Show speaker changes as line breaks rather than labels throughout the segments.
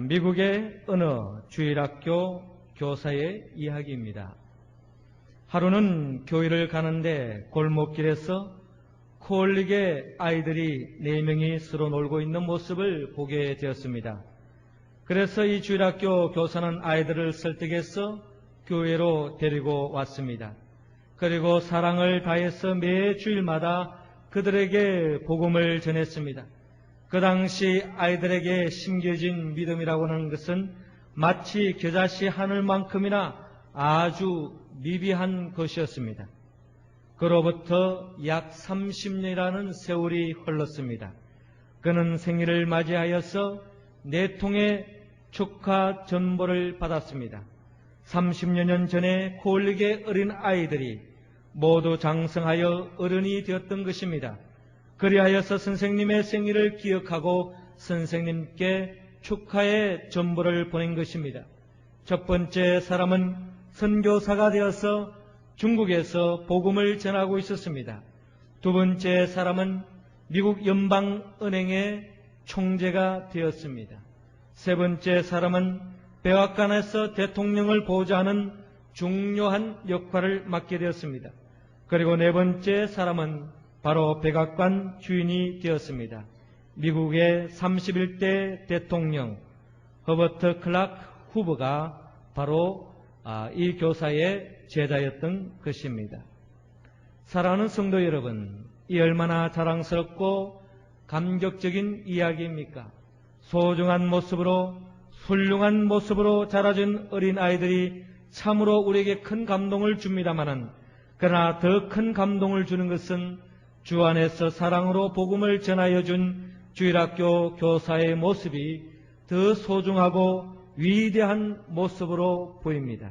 미국의 어느 주일학교 교사의 이야기입니다. 하루는 교회를 가는데 골목길에서 코올릭의 아이들이 4명이 서로 놀고 있는 모습을 보게 되었습니다. 그래서 이 주일학교 교사는 아이들을 설득해서 교회로 데리고 왔습니다. 그리고 사랑을 다해서 매 주일마다 그들에게 복음을 전했습니다. 그 당시 아이들에게 심겨진 믿음이라고 하는 것은 마치 겨자씨 하늘만큼이나 아주 미비한 것이었습니다. 그로부터 약 30년이라는 세월이 흘렀습니다. 그는 생일을 맞이하여서 4통의 축하 전보를 받았습니다. 30여 년 전에 코올릭의 어린 아이들이 모두 장성하여 어른이 되었던 것입니다. 그리하여서 선생님의 생일을 기억하고 선생님께 축하의 전보를 보낸 것입니다. 첫 번째 사람은 선교사가 되어서 중국에서 복음을 전하고 있었습니다. 두 번째 사람은 미국 연방은행의 총재가 되었습니다. 세 번째 사람은 백악관에서 대통령을 보좌하는 중요한 역할을 맡게 되었습니다. 그리고 네 번째 사람은 바로 백악관 주인이 되었습니다. 미국의 31대 대통령 허버트 클락 후보가 바로 이 교사의 제자였던 것입니다. 사랑하는 성도 여러분, 이 얼마나 자랑스럽고 감격적인 이야기입니까? 소중한 모습으로 훌륭한 모습으로 자라준 어린아이들이 참으로 우리에게 큰 감동을 줍니다마는, 그러나 더 큰 감동을 주는 것은 주 안에서 사랑으로 복음을 전하여 준 주일학교 교사의 모습이 더 소중하고 위대한 모습으로 보입니다.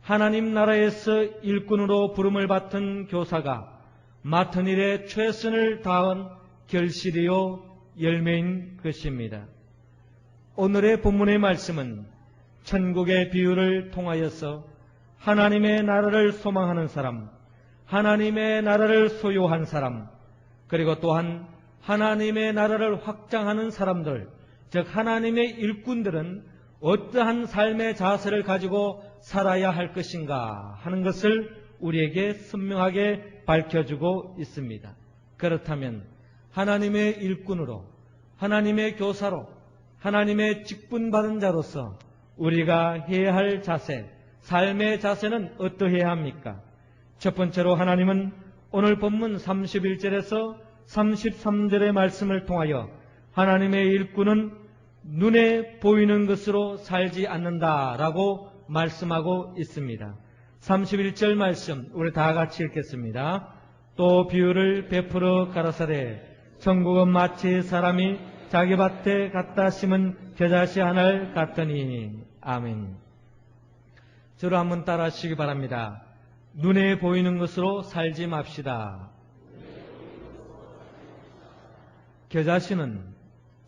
하나님 나라에서 일꾼으로 부름을 받은 교사가 맡은 일에 최선을 다한 결실이요 열매인 것입니다. 오늘의 본문의 말씀은 천국의 비유를 통하여서 하나님의 나라를 소망하는 사람, 하나님의 나라를 소유한 사람, 그리고 또한 하나님의 나라를 확장하는 사람들, 즉 하나님의 일꾼들은 어떠한 삶의 자세를 가지고 살아야 할 것인가 하는 것을 우리에게 선명하게 밝혀주고 있습니다. 그렇다면 하나님의 일꾼으로, 하나님의 교사로, 하나님의 직분받은 자로서 우리가 해야 할 자세, 삶의 자세는 어떠해야 합니까? 첫 번째로 하나님은 오늘 본문 31절에서 33절의 말씀을 통하여 하나님의 일꾼은 눈에 보이는 것으로 살지 않는다라고 말씀하고 있습니다. 31절 말씀 우리 다 같이 읽겠습니다. 또 비유를 베풀어 가라사대 천국은 마치 사람이 자기 밭에 갖다 심은 겨자씨 하나를 같더니. 아멘. 저를 한번 따라 하시기 바랍니다. 눈에 보이는 것으로 살지 맙시다. 겨자씨는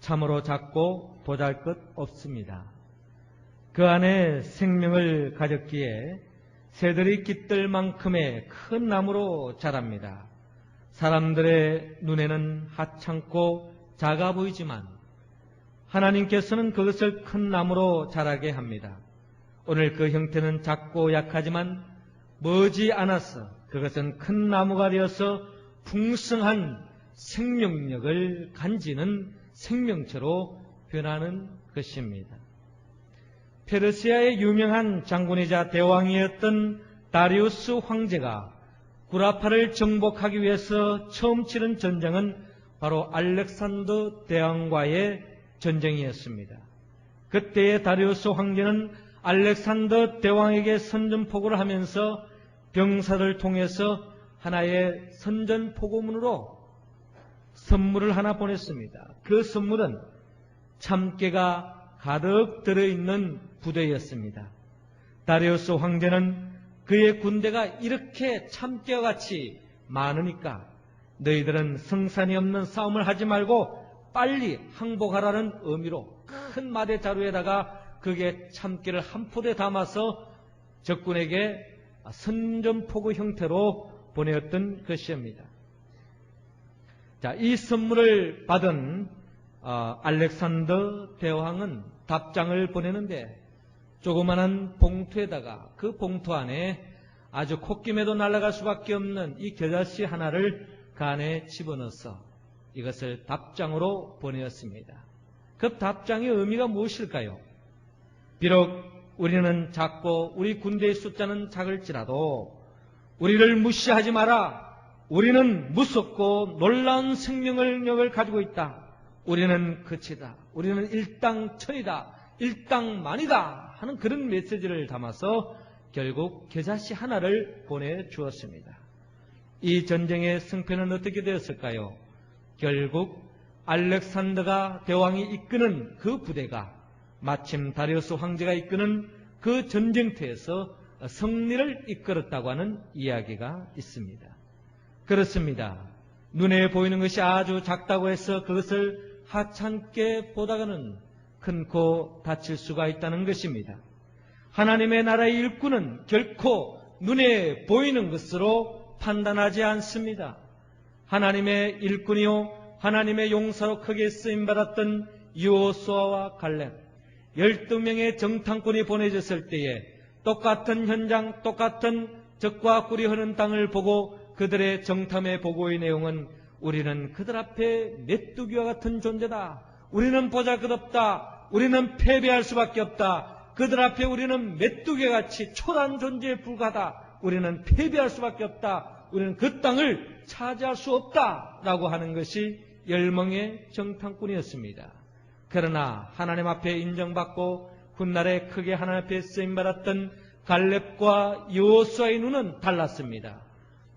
참으로 작고 보잘것 없습니다. 그 안에 생명을 가졌기에 새들이 깃들 만큼의 큰 나무로 자랍니다. 사람들의 눈에는 하찮고 작아 보이지만 하나님께서는 그것을 큰 나무로 자라게 합니다. 오늘 그 형태는 작고 약하지만 머지않아서 그것은 큰 나무가 되어서 풍성한 생명력을 간지는 생명체로 변하는 것입니다. 페르시아의 유명한 장군이자 대왕이었던 다리우스 황제가 구라파를 정복하기 위해서 처음 치른 전쟁은 바로 알렉산더 대왕과의 전쟁이었습니다. 그때의 다리우스 황제는 알렉산더 대왕에게 선전포고를 하면서 병사를 통해서 하나의 선전포고문으로 선물을 하나 보냈습니다. 그 선물은 참깨가 가득 들어있는 부대였습니다. 다리우스 황제는 그의 군대가 이렇게 참깨와 같이 많으니까 너희들은 성산이 없는 싸움을 하지 말고 빨리 항복하라는 의미로 큰 마대 자루에다가 그게 참깨를 한 포대 담아서 적군에게 선전포고 형태로 보내었던 것입니다. 자, 이 선물을 받은 알렉산더 대왕은 답장을 보내는데 조그마한 봉투에다가 그 봉투 안에 아주 콧김에도 날아갈 수밖에 없는 이 겨자씨 하나를 그 안에 집어넣어서 이것을 답장으로 보내었습니다. 그 답장의 의미가 무엇일까요? 비록 우리는 작고 우리 군대의 숫자는 작을지라도 우리를 무시하지 마라. 우리는 무섭고 놀라운 생명력을 가지고 있다. 우리는 끝이다. 우리는 일당천이다. 일당만이다. 하는 그런 메시지를 담아서 결국 겨자씨 하나를 보내주었습니다. 이 전쟁의 승패는 어떻게 되었을까요? 결국 알렉산더가 대왕이 이끄는 그 부대가 마침 다리우스 황제가 이끄는 그 전쟁터에서 승리를 이끌었다고 하는 이야기가 있습니다. 그렇습니다. 눈에 보이는 것이 아주 작다고 해서 그것을 하찮게 보다가는 큰코 다칠 수가 있다는 것입니다. 하나님의 나라의 일꾼은 결코 눈에 보이는 것으로 판단하지 않습니다. 하나님의 일꾼이요 하나님의 용사로 크게 쓰임받았던 여호수아와 갈렙 12명의 정탐꾼이 보내졌을 때에 똑같은 현장, 똑같은 적과 꿀이 흐르는 땅을 보고 그들의 정탐의 보고의 내용은 우리는 그들 앞에 메뚜기와 같은 존재다. 우리는 보잘것없다. 우리는 패배할 수밖에 없다. 그들 앞에 우리는 메뚜기같이 초라한 존재에 불과하다. 우리는 패배할 수밖에 없다. 우리는 그 땅을 차지할 수 없다. 라고 하는 것이 10명의 정탐꾼이었습니다. 그러나 하나님 앞에 인정받고 훗날에 크게 하나님 앞에 쓰임받았던 갈렙과 여호수아의 눈은 달랐습니다.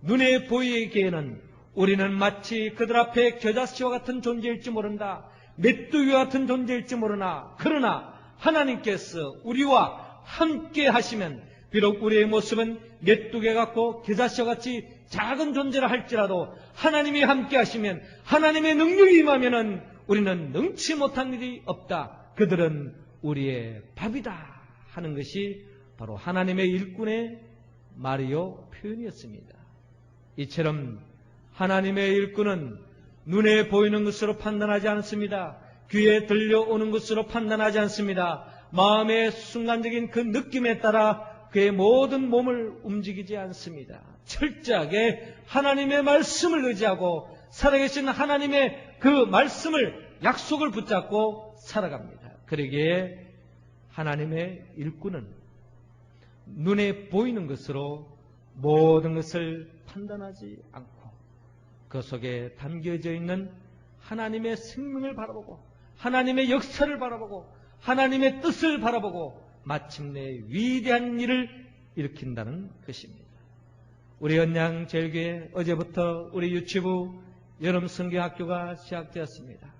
눈에 보이기에는 우리는 마치 그들 앞에 겨자씨와 같은 존재일지 모른다. 메뚜기와 같은 존재일지 모르나 그러나 하나님께서 우리와 함께 하시면 비록 우리의 모습은 메뚜기 같고 겨자씨와 같이 작은 존재라 할지라도 하나님이 함께 하시면 하나님의 능력이 임하면은 우리는 능치 못한 일이 없다. 그들은 우리의 밥이다 하는 것이 바로 하나님의 일꾼의 말이요 표현이었습니다. 이처럼 하나님의 일꾼은 눈에 보이는 것으로 판단하지 않습니다. 귀에 들려오는 것으로 판단하지 않습니다. 마음의 순간적인 그 느낌에 따라 그의 모든 몸을 움직이지 않습니다. 철저하게 하나님의 말씀을 의지하고 살아계신 하나님의 그 말씀을 약속을 붙잡고 살아갑니다. 그러기에 하나님의 일꾼은 눈에 보이는 것으로 모든 것을 판단하지 않고 그 속에 담겨져 있는 하나님의 생명을 바라보고 하나님의 역사를 바라보고 하나님의 뜻을 바라보고 마침내 위대한 일을 일으킨다는 것입니다. 우리 언양제일교회 어제부터 우리 유치부 여름 성경학교가 시작되었습니다.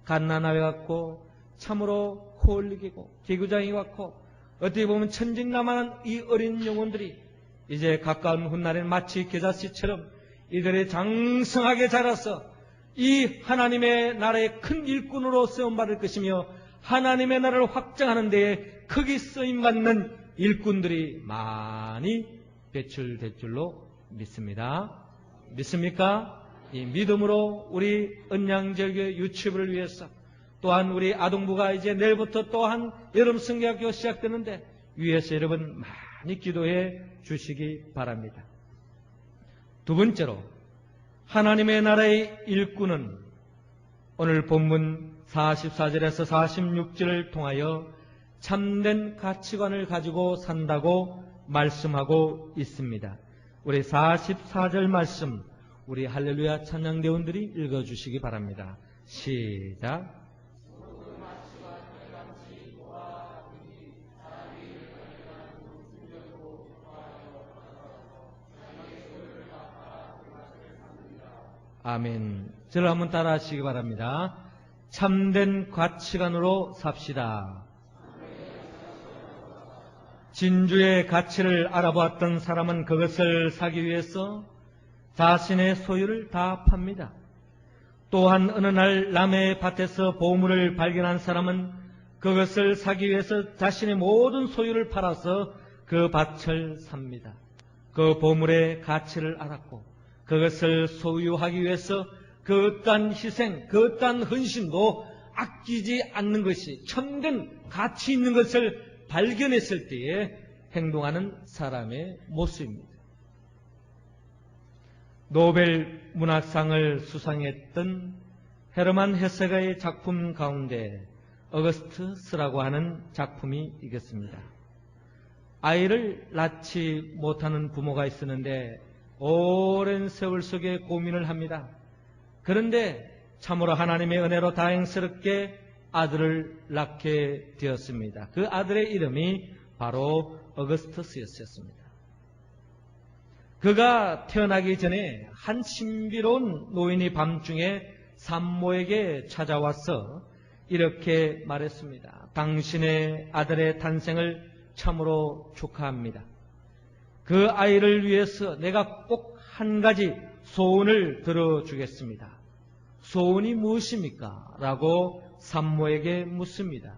갓난아이 같고 참으로 홀리기고 기구장이 같고 어떻게 보면 천진난만한 이 어린 영혼들이 이제 가까운 훗날엔 마치 겨자씨처럼 이들이 장성하게 자라서 이 하나님의 나라의 큰 일꾼으로 쓰임받을 것이며 하나님의 나라를 확장하는 데에 크게 쓰임받는 일꾼들이 많이 배출될 줄로 믿습니다. 믿습니까? 이 믿음으로 우리 언양절교 유치부를 위해서 또한 우리 아동부가 이제 내일부터 또한 여름 성경학교가 시작되는데 위에서 여러분 많이 기도해 주시기 바랍니다. 두 번째로 하나님의 나라의 일꾼은 오늘 본문 44절에서 46절을 통하여 참된 가치관을 가지고 산다고 말씀하고 있습니다. 우리 44절 말씀 우리 할렐루야 찬양대원들이 읽어주시기 바랍니다. 시작. 아멘. 저를 한번 따라 하시기 바랍니다. 참된 가치관으로 삽시다. 진주의 가치를 알아보았던 사람은 그것을 사기 위해서 자신의 소유를 다 팝니다. 또한 어느 날 남의 밭에서 보물을 발견한 사람은 그것을 사기 위해서 자신의 모든 소유를 팔아서 그 밭을 삽니다. 그 보물의 가치를 알았고 그것을 소유하기 위해서 그 어떠한 희생, 그 어떠한 헌신도 아끼지 않는 것이 참된 가치 있는 것을 발견했을 때에 행동하는 사람의 모습입니다. 노벨 문학상을 수상했던 헤르만 헤세가의 작품 가운데 어거스트스라고 하는 작품이 있겠습니다. 아이를 낳지 못하는 부모가 있었는데 오랜 세월 속에 고민을 합니다. 그런데 참으로 하나님의 은혜로 다행스럽게 아들을 낳게 되었습니다. 그 아들의 이름이 바로 어거스터스였습니다. 그가 태어나기 전에 한 신비로운 노인이 밤중에 산모에게 찾아와서 이렇게 말했습니다. 당신의 아들의 탄생을 참으로 축하합니다. 그 아이를 위해서 내가 꼭 한 가지 소원을 들어주겠습니다. 소원이 무엇입니까? 라고 산모에게 묻습니다.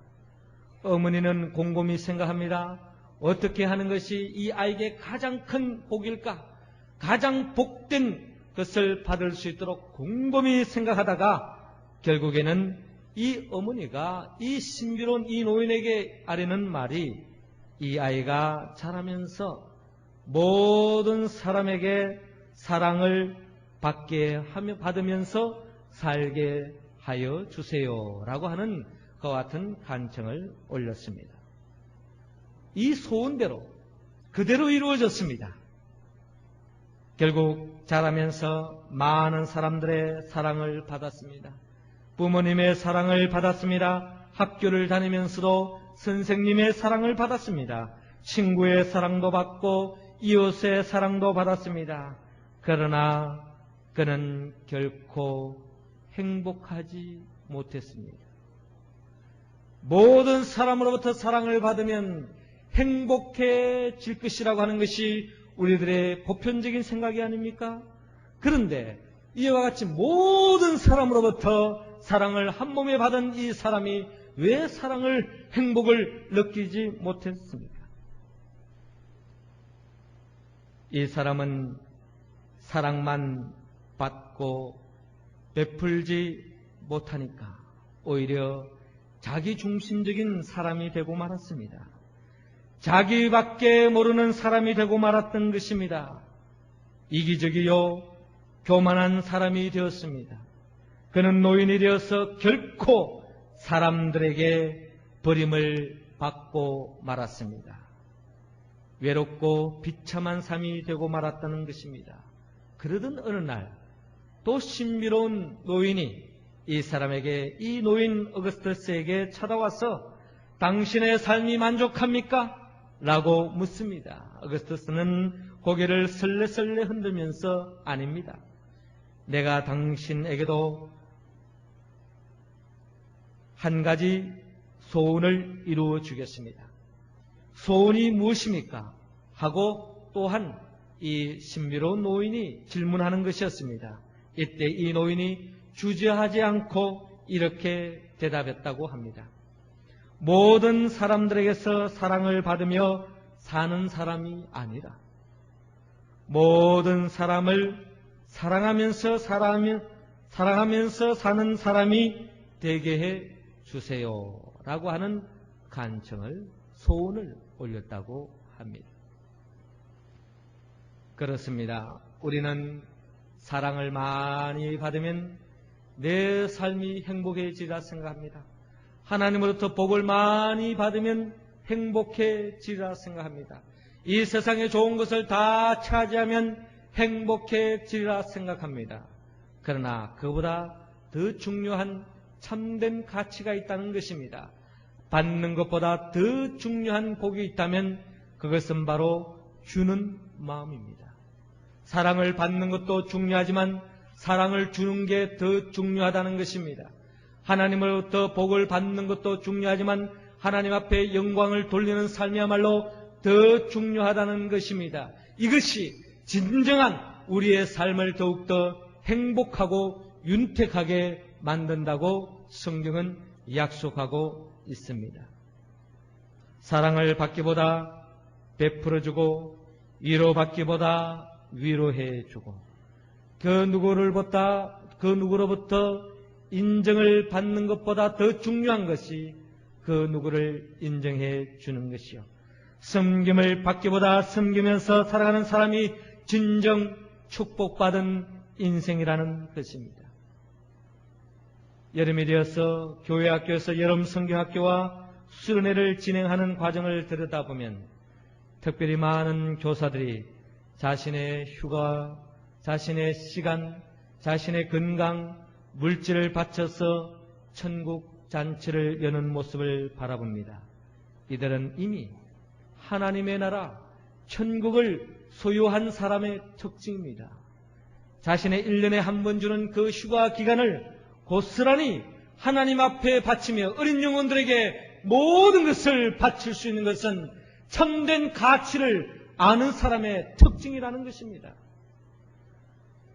어머니는 곰곰이 생각합니다. 어떻게 하는 것이 이 아이에게 가장 큰 복일까? 가장 복된 것을 받을 수 있도록 곰곰이 생각하다가 결국에는 이 어머니가 이 신비로운 이 노인에게 아뢰는 말이 이 아이가 자라면서 모든 사람에게 사랑을 받으면서 살게 하여 주세요라고 하는 그와 같은 간청을 올렸습니다. 이 소원대로 그대로 이루어졌습니다. 결국 자라면서 많은 사람들의 사랑을 받았습니다. 부모님의 사랑을 받았습니다. 학교를 다니면서도 선생님의 사랑을 받았습니다. 친구의 사랑도 받고 이웃의 사랑도 받았습니다. 그러나 그는 결코 행복하지 못했습니다. 모든 사람으로부터 사랑을 받으면 행복해질 것이라고 하는 것이 우리들의 보편적인 생각이 아닙니까? 그런데 이와 같이 모든 사람으로부터 사랑을 한 몸에 받은 이 사람이 왜 행복을 느끼지 못했습니까? 이 사람은 사랑만 받고 베풀지 못하니까 오히려 자기중심적인 사람이 되고 말았습니다. 자기밖에 모르는 사람이 되고 말았던 것입니다. 이기적이요 교만한 사람이 되었습니다. 그는 노인이 되어서 결코 사람들에게 버림을 받고 말았습니다. 외롭고 비참한 삶이 되고 말았다는 것입니다. 그러던 어느 날 또 신비로운 노인이 이 사람에게, 이 노인 어거스터스에게 찾아와서 당신의 삶이 만족합니까? 라고 묻습니다. 어거스터스는 고개를 설레설레 흔들면서 아닙니다. 내가 당신에게도 한 가지 소원을 이루어 주겠습니다. 소원이 무엇입니까? 하고 또한 이 신비로운 노인이 질문하는 것이었습니다. 이때 이 노인이 주저하지 않고 이렇게 대답했다고 합니다. 모든 사람들에게서 사랑을 받으며 사는 사람이 아니라 모든 사람을 사랑하면서 사는 사람이 되게 해 주세요 라고 하는 간청을, 소원을 올렸다고 합니다. 그렇습니다. 우리는 사랑을 많이 받으면 내 삶이 행복해지리라 생각합니다. 하나님으로부터 복을 많이 받으면 행복해지리라 생각합니다. 이 세상에 좋은 것을 다 차지하면 행복해지리라 생각합니다. 그러나 그보다 더 중요한 참된 가치가 있다는 것입니다. 받는 것보다 더 중요한 복이 있다면 그것은 바로 주는 마음입니다. 사랑을 받는 것도 중요하지만 사랑을 주는 게 더 중요하다는 것입니다. 하나님으로부터 복을 받는 것도 중요하지만 하나님 앞에 영광을 돌리는 삶이야말로 더 중요하다는 것입니다. 이것이 진정한 우리의 삶을 더욱더 행복하고 윤택하게 만든다고 성경은 약속하고 있습니다. 사랑을 받기보다 베풀어주고 위로받기보다 위로해주고 그 누구로부터 인정을 받는 것보다 더 중요한 것이 그 누구를 인정해 주는 것이요. 섬김을 받기보다 섬기면서 살아가는 사람이 진정 축복받은 인생이라는 것입니다. 여름이 되어서 교회 학교에서 여름 성경학교와 수련회를 진행하는 과정을 들여다보면 특별히 많은 교사들이 자신의 휴가, 자신의 시간, 자신의 건강, 물질을 바쳐서 천국 잔치를 여는 모습을 바라봅니다. 이들은 이미 하나님의 나라, 천국을 소유한 사람의 특징입니다. 자신의 1년에 한 번 주는 그 휴가 기간을 고스란히 하나님 앞에 바치며 어린 영혼들에게 모든 것을 바칠 수 있는 것은 참된 가치를 아는 사람의 특징이라는 것입니다.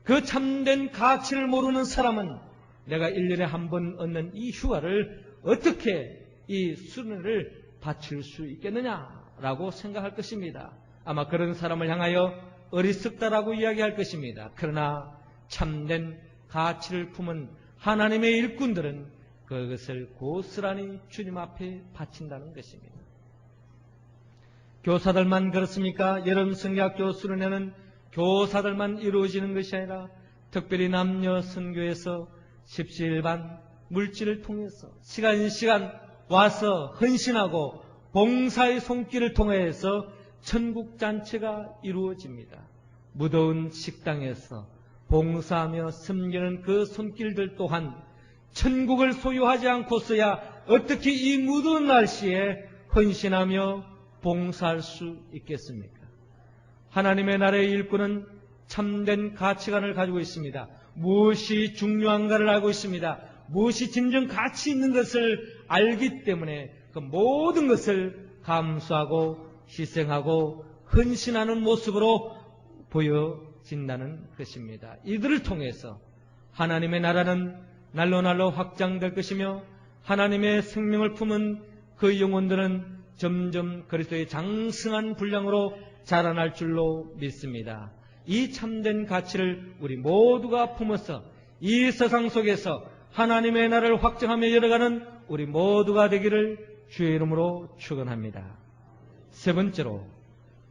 그 참된 가치를 모르는 사람은 내가 1년에 한 번 얻는 이 휴가를 어떻게 이 수련을 바칠 수 있겠느냐라고 생각할 것입니다. 아마 그런 사람을 향하여 어리석다라고 이야기할 것입니다. 그러나 참된 가치를 품은 하나님의 일꾼들은 그것을 고스란히 주님 앞에 바친다는 것입니다. 교사들만 그렇습니까? 여름 성경학교 수련회는 교사들만 이루어지는 것이 아니라 특별히 남녀 선교에서 십시일반 물질을 통해서 시간 와서 헌신하고 봉사의 손길을 통해서 천국잔치가 이루어집니다. 무더운 식당에서 봉사하며 섬기는 그 손길들 또한 천국을 소유하지 않고서야 어떻게 이 무더운 날씨에 헌신하며 봉사할 수 있겠습니까? 하나님의 나라의 일꾼은 참된 가치관을 가지고 있습니다. 무엇이 중요한가를 알고 있습니다. 무엇이 진정 가치 있는 것을 알기 때문에 그 모든 것을 감수하고 희생하고 헌신하는 모습으로 보여진다는 것입니다. 이들을 통해서 하나님의 나라는 날로 확장될 것이며 하나님의 생명을 품은 그 영혼들은 점점 그리스도의 장성한 분량으로 자라날 줄로 믿습니다. 이 참된 가치를 우리 모두가 품어서 이 세상 속에서 하나님의 나라를 확장하며 열어가는 우리 모두가 되기를 주의 이름으로 축원합니다. 세 번째로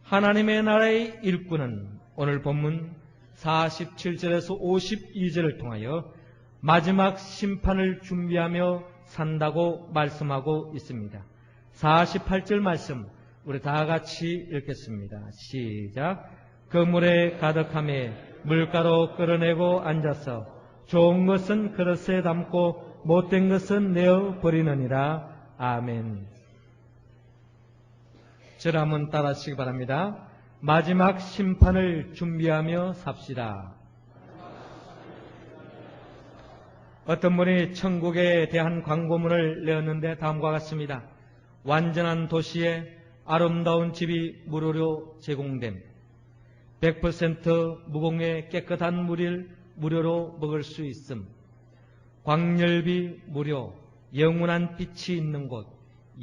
하나님의 나라의 일꾼은 오늘 본문 47절에서 52절을 통하여 마지막 심판을 준비하며 산다고 말씀하고 있습니다. 48절 말씀 우리 다 같이 읽겠습니다. 시작. 그물에 가득함에 물가로 끌어내고 앉아서 좋은 것은 그릇에 담고 못된 것은 내어 버리느니라. 아멘. 저를 한번 따라하시기 바랍니다. 마지막 심판을 준비하며 삽시다. 어떤 분이 천국에 대한 광고문을 내었는데 다음과 같습니다. 완전한 도시에 아름다운 집이 무료로 제공됨. 100% 무공해 깨끗한 물을 무료로 먹을 수 있음. 광열비 무료, 영원한 빛이 있는 곳,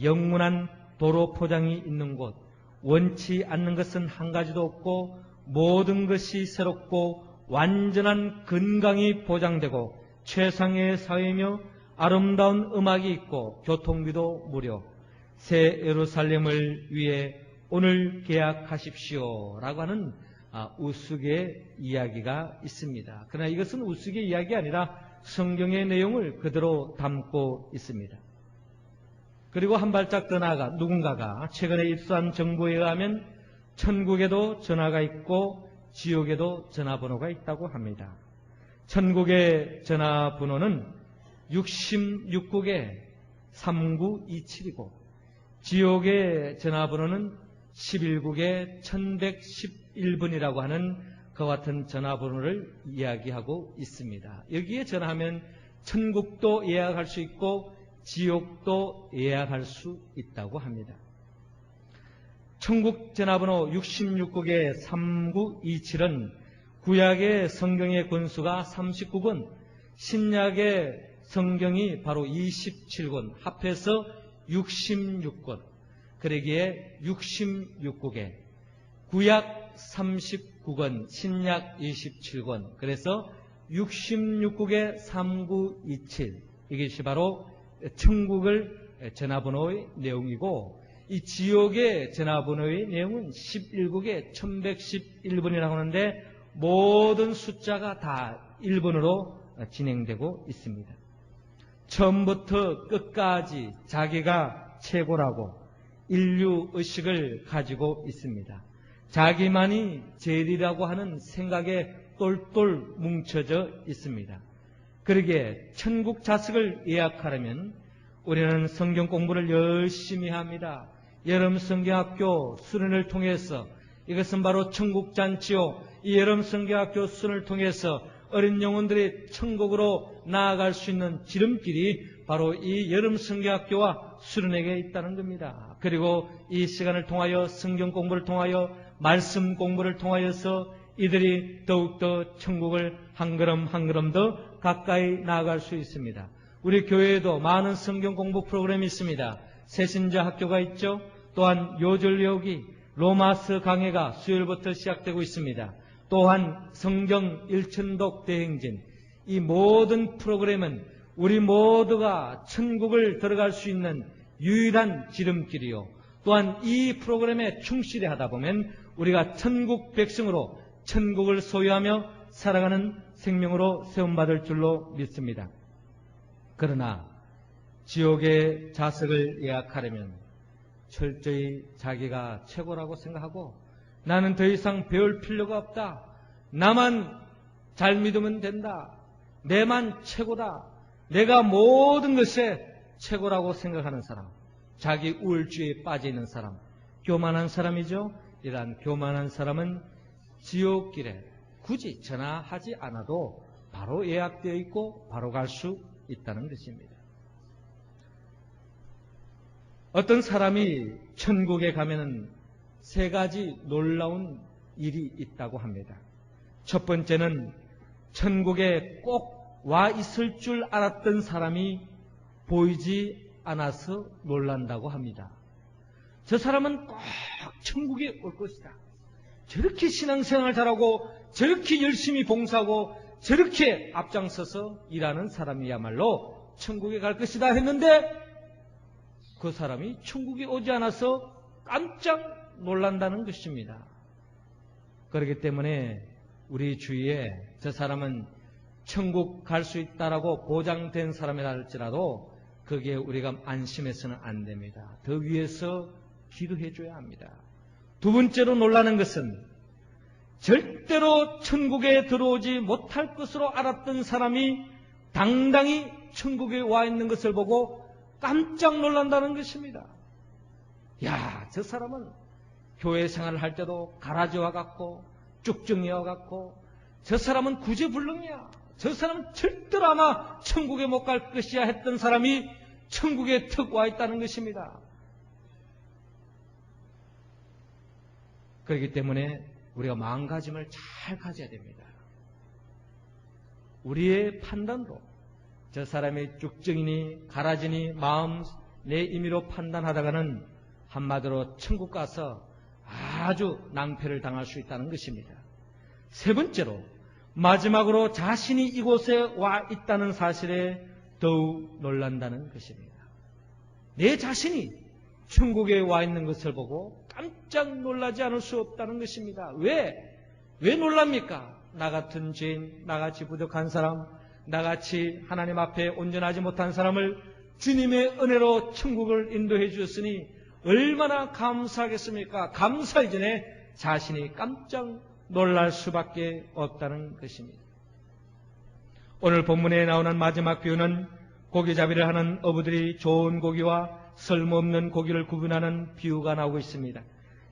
영원한 도로 포장이 있는 곳, 원치 않는 것은 한 가지도 없고 모든 것이 새롭고 완전한 건강이 보장되고 최상의 사회이며 아름다운 음악이 있고 교통비도 무료. 새 예루살렘을 위해 오늘 계약하십시오 라고 하는 우스갯 이야기가 있습니다. 그러나 이것은 우스갯 이야기가 아니라 성경의 내용을 그대로 담고 있습니다. 그리고 한 발짝 더 나아가 누군가가 최근에 입수한 정보에 의하면 천국에도 전화가 있고 지옥에도 전화번호가 있다고 합니다. 천국의 전화번호는 66국에 3927이고 지옥의 전화번호는 11국에 1111번이라고 하는 그와 같은 전화번호를 이야기하고 있습니다. 여기에 전화하면 천국도 예약할 수 있고 지옥도 예약할 수 있다고 합니다. 천국 전화번호 66국의 3927은 구약의 성경의 권수가 39권, 신약의 성경이 바로 27권, 합해서 66권. 그러기에 66국에 구약 39권, 신약 27권, 그래서 66국의 3927, 이것이 바로 천국을 전화번호의 내용이고, 이 지옥의 전화번호의 내용은 11국의 1111번이라고 하는데 모든 숫자가 다 1번으로 진행되고 있습니다. 처음부터 끝까지 자기가 최고라고 인류의식을 가지고 있습니다. 자기만이 제일이라고 하는 생각에 똘똘 뭉쳐져 있습니다. 그러기에 천국 자석을 예약하려면 우리는 성경 공부를 열심히 합니다. 여름 성경학교 수련을 통해서, 이것은 바로 천국 잔치요, 이 여름 성경학교 수련을 통해서 어린 영혼들이 천국으로 나아갈 수 있는 지름길이 바로 이 여름 성경학교와 수련에게 있다는 겁니다. 그리고 이 시간을 통하여 성경 공부를 통하여 말씀 공부를 통하여서 이들이 더욱더 천국을 한 걸음 한 걸음 더 가까이 나아갈 수 있습니다. 우리 교회에도 많은 성경 공부 프로그램이 있습니다. 새신자 학교가 있죠. 또한 요절여기, 로마서 강해가 수요일부터 시작되고 있습니다. 또한 성경 일천독 대행진, 이 모든 프로그램은 우리 모두가 천국을 들어갈 수 있는 유일한 지름길이요, 또한 이 프로그램에 충실히 하다 보면 우리가 천국 백성으로 천국을 소유하며 살아가는 생명으로 세움받을 줄로 믿습니다. 그러나 지옥의 자석을 예약하려면 철저히 자기가 최고라고 생각하고, 나는 더 이상 배울 필요가 없다, 나만 잘 믿으면 된다, 내만 최고다, 내가 모든 것에 최고라고 생각하는 사람, 자기 우월주의에 빠져있는 사람, 교만한 사람이죠. 이러한 교만한 사람은 지옥길에 굳이 전화하지 않아도 바로 예약되어 있고 바로 갈 수 있다는 것입니다. 어떤 사람이 천국에 가면은 세 가지 놀라운 일이 있다고 합니다. 첫 번째는 천국에 꼭 와 있을 줄 알았던 사람이 보이지 않아서 놀란다고 합니다. 저 사람은 꼭 천국에 올 것이다, 저렇게 신앙생활 잘하고 저렇게 열심히 봉사하고 저렇게 앞장서서 일하는 사람이야말로 천국에 갈 것이다 했는데 그 사람이 천국에 오지 않아서 깜짝 놀란다는 것입니다. 그렇기 때문에 우리 주위에 저 사람은 천국 갈 수 있다라고 보장된 사람이라 할지라도 거기에 우리가 안심해서는 안 됩니다. 더 위해서 기도해 줘야 합니다. 두 번째로 놀라는 것은 절대로 천국에 들어오지 못할 것으로 알았던 사람이 당당히 천국에 와 있는 것을 보고 깜짝 놀란다는 것입니다. 야, 저 사람은 교회 생활을 할 때도 가라지와 같고 쭉정이와 같고, 저 사람은 구제불능이야, 저 사람은 절대로 아마 천국에 못 갈 것이야 했던 사람이 천국에 턱 와 있다는 것입니다. 그렇기 때문에 우리가 마음가짐을 잘 가져야 됩니다. 우리의 판단도 저 사람이 쭉정이니 가라지니 마음 내 임의로 판단하다가는 한마디로 천국 가서 아주 낭패를 당할 수 있다는 것입니다. 세 번째로 마지막으로 자신이 이곳에 와 있다는 사실에 더욱 놀란다는 것입니다. 내 자신이 천국에 와 있는 것을 보고 깜짝 놀라지 않을 수 없다는 것입니다. 왜 놀랍니까? 나 같은 죄인, 나같이 부족한 사람, 나같이 하나님 앞에 온전하지 못한 사람을 주님의 은혜로 천국을 인도해 주셨으니 얼마나 감사하겠습니까? 감사 이전에 자신이 깜짝 놀랄 수밖에 없다는 것입니다. 오늘 본문에 나오는 마지막 비유는 고기잡이를 하는 어부들이 좋은 고기와 쓸모없는 고기를 구분하는 비유가 나오고 있습니다.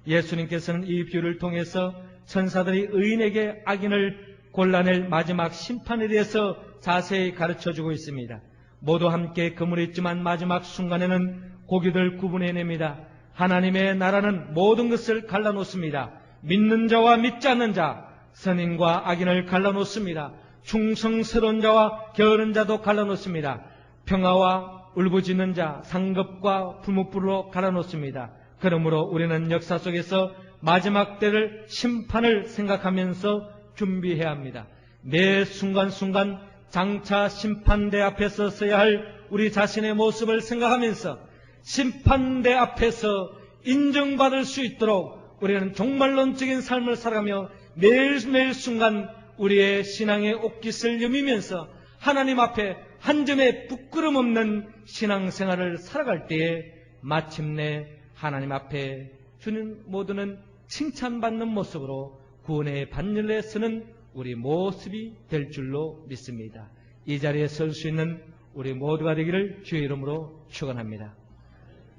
예수님께서는 이 비유를 통해서 천사들이 의인에게 악인을 골라낼 마지막 심판에 대해서 자세히 가르쳐주고 있습니다. 모두 함께 그물에 있지만 마지막 순간에는 고기들 구분해냅니다. 하나님의 나라는 모든 것을 갈라놓습니다. 믿는 자와 믿지 않는 자, 선인과 악인을 갈라놓습니다. 충성스러운 자와 게으른 자도 갈라놓습니다. 평화와 울부짖는 자, 상급과 불목불로 갈라놓습니다. 그러므로 우리는 역사 속에서 마지막 때를 심판을 생각하면서 준비해야 합니다. 매 순간순간 장차 심판대 앞에서 서야 할 우리 자신의 모습을 생각하면서 심판대 앞에서 인정받을 수 있도록 우리는 종말론적인 삶을 살아가며 매일매일 순간 우리의 신앙의 옷깃을 여미면서 하나님 앞에 한 점의 부끄럼 없는 신앙생활을 살아갈 때에 마침내 하나님 앞에 주는 모두는 칭찬받는 모습으로 구원의 반열에 서는 우리 모습이 될 줄로 믿습니다. 이 자리에 설 수 있는 우리 모두가 되기를 주의 이름으로 축원합니다.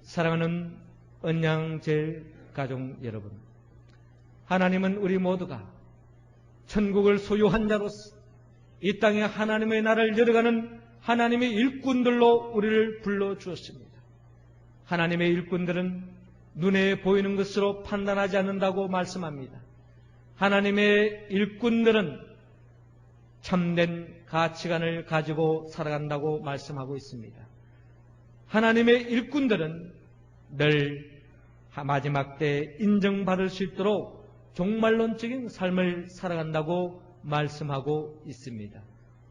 사랑하는 언양제일 가족 여러분, 하나님은 우리 모두가 천국을 소유한 자로서 이 땅에 하나님의 나라를 열어가는 하나님의 일꾼들로 우리를 불러주었습니다. 하나님의 일꾼들은 눈에 보이는 것으로 판단하지 않는다고 말씀합니다. 하나님의 일꾼들은 참된 가치관을 가지고 살아간다고 말씀하고 있습니다. 하나님의 일꾼들은 늘 마지막 때 인정받을 수 있도록 종말론적인 삶을 살아간다고 말씀하고 있습니다.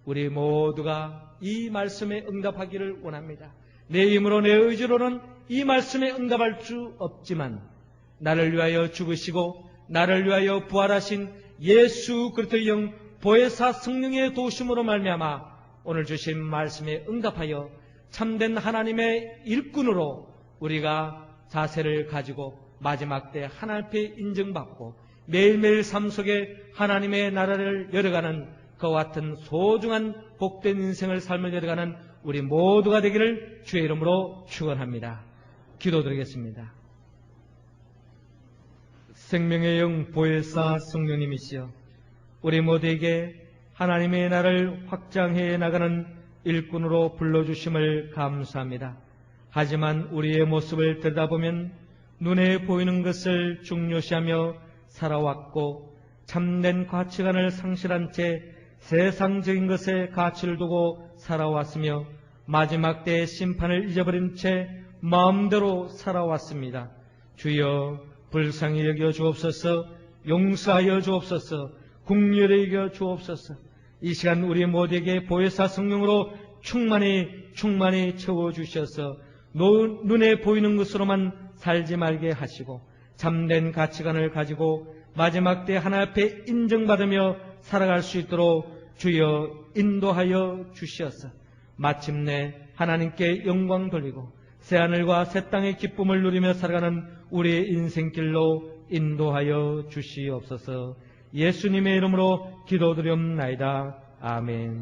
우리 모두가 이 말씀에 응답하기를 원합니다. 내 힘으로 내 의지로는 이 말씀에 응답할 수 없지만 나를 위하여 죽으시고 나를 위하여 부활하신 예수 그리스도의 영 보혜사 성령의 도우심으로 말미암아 오늘 주신 말씀에 응답하여 참된 하나님의 일꾼으로 우리가 자세를 가지고 마지막 때 하나님 앞에 인정받고 매일매일 삶 속에 하나님의 나라를 열어가는 그와 같은 소중한 복된 인생을 삶을 열어가는 우리 모두가 되기를 주의 이름으로 축원합니다. 기도드리겠습니다. 생명의 영 보혜사 성령님이시여, 우리 모두에게 하나님의 나라를 확장해 나가는 일꾼으로 불러주심을 감사합니다. 하지만 우리의 모습을 들여다보면 눈에 보이는 것을 중요시하며 살아왔고 참된 가치관을 상실한 채 세상적인 것에 가치를 두고 살아왔으며 마지막 때의 심판을 잊어버린 채 마음대로 살아왔습니다. 주여 불쌍히 여겨 주옵소서, 용서하여 주옵소서, 긍휼히 여겨 주옵소서. 이 시간 우리 모두에게 보혜사 성령으로 충만히 채워주셔서 눈에 보이는 것으로만 살지 말게 하시고 참된 가치관을 가지고 마지막 때 하나님 앞에 인정받으며 살아갈 수 있도록 주여 인도하여 주시어서 마침내 하나님께 영광 돌리고 새하늘과 새 땅의 기쁨을 누리며 살아가는 우리의 인생길로 인도하여 주시옵소서. 예수님의 이름으로 기도드리옵나이다. 아멘.